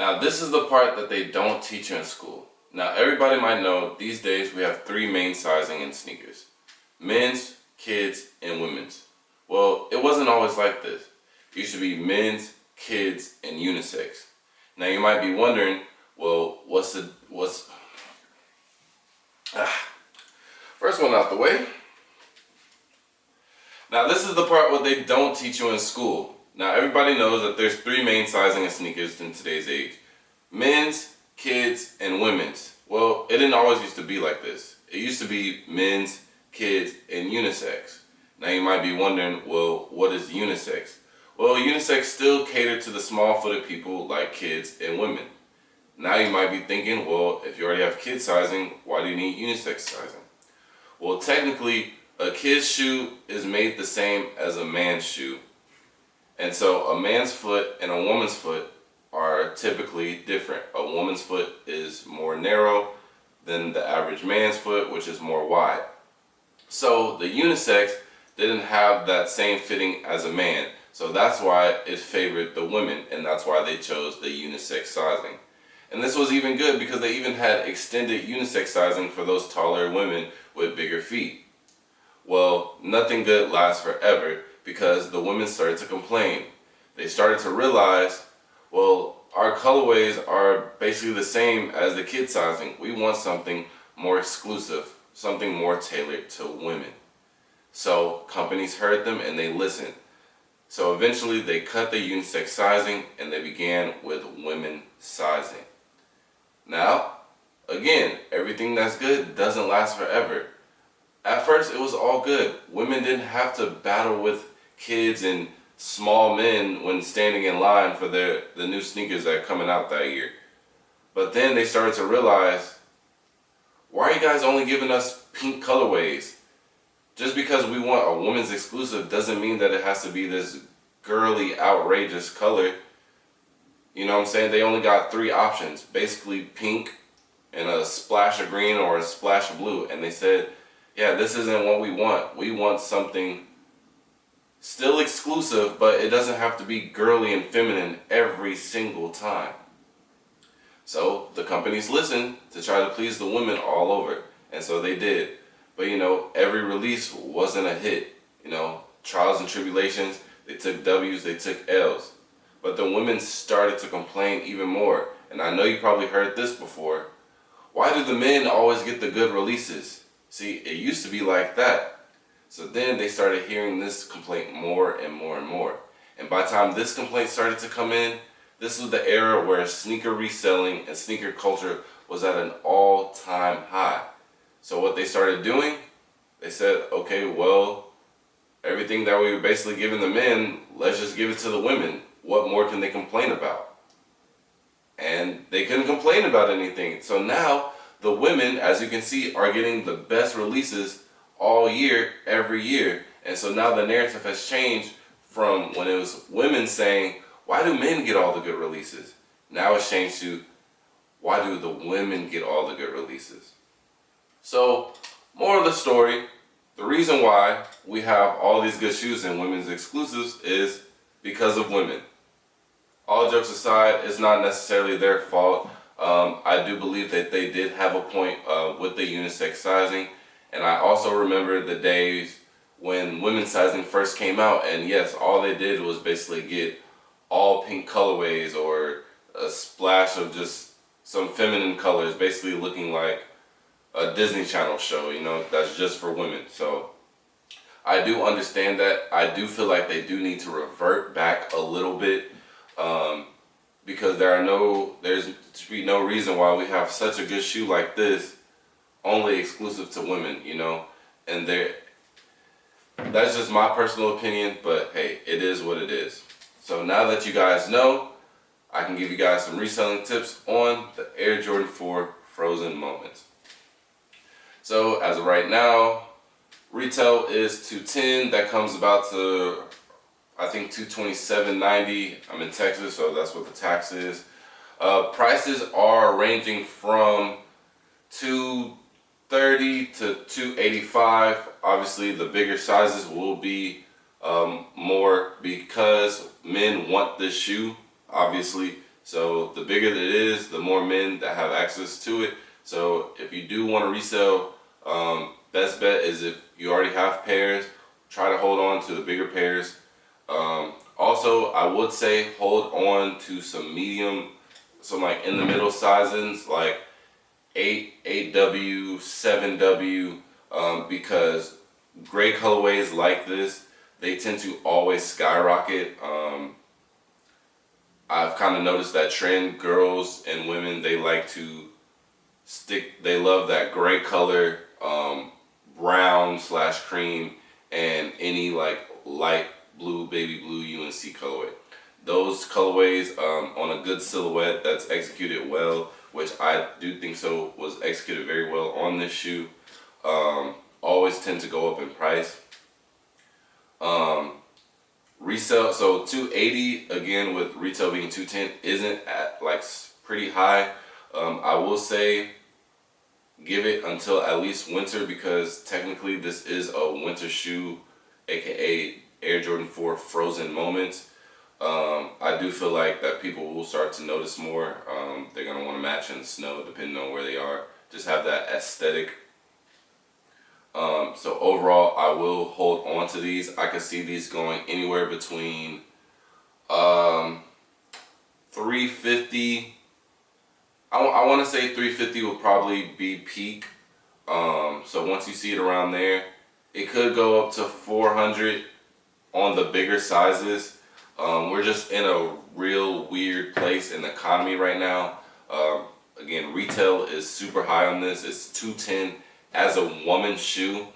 Now this is the part that they don't teach you in school. Now everybody might know these days we have three main sizing in sneakers: men's, kids, and women's. Well, it wasn't always like this. It used to be men's, kids, and unisex. Now you might be wondering, well, first one out the way. Now this is the part what they don't teach you in school. Now everybody knows that there's three main sizing in sneakers in today's age: men's, kids, and women's. Well, it didn't always used to be like this. It used to be men's, kids, and unisex. Now you might be wondering, well, what is unisex? Well, unisex still catered to the small-footed people like kids and women. Now you might be thinking, well, if you already have kid sizing, why do you need unisex sizing? Well, technically, a kid's shoe is made the same as a man's shoe. And so a man's foot and a woman's foot are typically different. A woman's foot is more narrow than the average man's foot, which is more wide. So the unisex didn't have that same fitting as a man. So that's why it favored the women, and that's why they chose the unisex sizing. And this was even good because they even had extended unisex sizing for those taller women with bigger feet. Well, nothing good lasts forever because the women started to complain. They started to realize, well, our colorways are basically the same as the kid sizing. We want something more exclusive, something more tailored to women. So companies heard them and they listened. So eventually they cut the unisex sizing and they began with women sizing. Now, again, everything that's good doesn't last forever. At first it was all good. Women didn't have to battle with kids and small men when standing in line for the new sneakers that are coming out that year. But then they started to realize, why are you guys only giving us pink colorways? Just because we want a women's exclusive doesn't mean that it has to be this girly, outrageous color. You know what I'm saying? They only got three options, basically pink and a splash of green or a splash of blue. And they said, yeah, this isn't what we want. We want something still exclusive, but it doesn't have to be girly and feminine every single time. So the companies listened to try to please the women all over, and so they did. But you know, every release wasn't a hit. You know, trials and tribulations, they took W's, they took L's. But the women started to complain even more. And I know you probably heard this before. Why do the men always get the good releases? See, it used to be like that. So then they started hearing this complaint more and more and more. And by the time this complaint started to come in, this was the era where sneaker reselling and sneaker culture was at an all-time high. So what they started doing, they said, okay, well, everything that we were basically giving the men, let's just give it to the women. What more can they complain about? And they couldn't complain about anything. So now the women, as you can see, are getting the best releases all year, every year. And so now the narrative has changed from when it was women saying, why do men get all the good releases? Now it's changed to, why do the women get all the good releases? So, moral of the story, the reason why we have all these good shoes in women's exclusives is because of women. All jokes aside, it's not necessarily their fault. I do believe that they did have a point with the unisex sizing. And I also remember the days when women's sizing first came out, and yes, all they did was basically get all pink colorways or a splash of just some feminine colors, basically looking like a Disney Channel show, you know, that's just for women. So I do understand that. I do feel like they do need to revert back a little bit, because there's to be no reason why we have such a good shoe like this only exclusive to women, you know. And that's just my personal opinion, but hey, it is what it is. So now that you guys know, I can give you guys some reselling tips on the Air Jordan 4 Frozen Moments. So as of right now, retail is $210. That comes about to, I think, $227.90. I'm in Texas, so that's what the tax is. Prices are ranging from $230 to $285. Obviously, the bigger sizes will be more because men want this shoe. Obviously, So the bigger that it is, the more men that have access to it. So if you do want to resell, best bet is if you already have pairs, try to hold on to the bigger pairs. Also, I would say hold on to some medium, some like in the middle sizings, like 8W, 7W, because gray colorways like this, they tend to always skyrocket. I've kind of noticed that trend. Girls and women, they like to they love that gray color, brown slash cream, and any like light blue, baby blue UNC colorway. Those colorways on a good silhouette that's executed well, which I do think so was executed very well on this shoe, always tend to go up in price. Resell, so 280 again with retail being 210 isn't at like pretty high. I will say give it until at least winter, because technically this is a winter shoe, aka Air Jordan 4 frozen moments. I do feel like that people will start to notice more. They're gonna want to match in the snow depending on where they are. Just have that aesthetic. So overall, I will hold on to these. I could see these going anywhere between 350. I want to say 350 will probably be peak. So once you see it around there, it could go up to 400 on the bigger sizes. We're just in a real weird place in the economy right now. Again, retail is super high on this. It's 210 as a woman's shoe.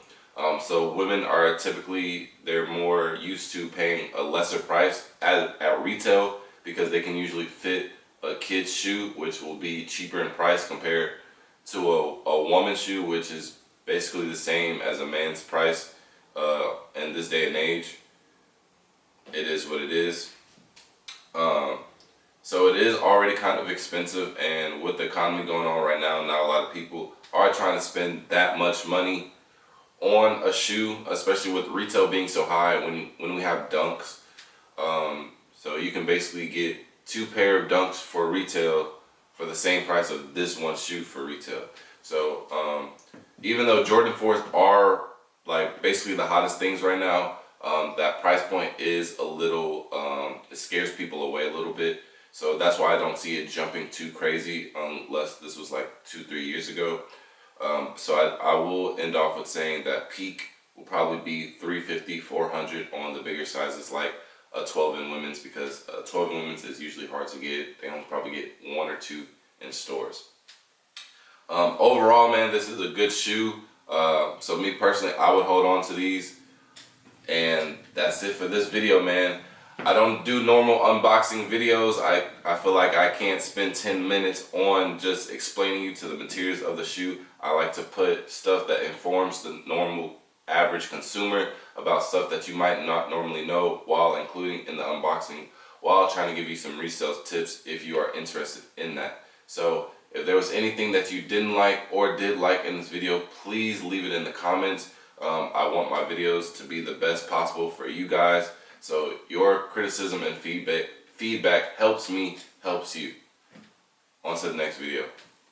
So women are typically, they're more used to paying a lesser price at retail, because they can usually fit a kid's shoe, which will be cheaper in price compared to a woman's shoe, which is basically the same as a man's price in this day and age. It is what it is. So it is already kind of expensive, and with the economy going on right now, not a lot of people are trying to spend that much money on a shoe, especially with retail being so high when we have Dunks. So you can basically get 2 pair of Dunks for retail for the same price of this one shoe for retail. So even though Jordan 4s are like basically the hottest things right now, that price point is a little, it scares people away a little bit. So that's why I don't see it jumping too crazy unless this was like 2-3 years ago. So I will end off with saying that peak will probably be 350, 400 on the bigger sizes, like a 12 in women's, because 12 in women's is usually hard to get. They only probably get 1 or 2 in stores. Overall, man, this is a good shoe. So me personally, I would hold on to these. And that's it for this video, man. I don't do normal unboxing videos. I feel like I can't spend 10 minutes on just explaining you to the materials of the shoe. I like to put stuff that informs the normal average consumer about stuff that you might not normally know, while including in the unboxing, while trying to give you some resale tips if you are interested in that. So if there was anything that you didn't like or did like in this video, please leave it in the comments. I want my videos to be the best possible for you guys. So your criticism and feedback helps me, helps you. On to the next video.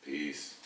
Peace.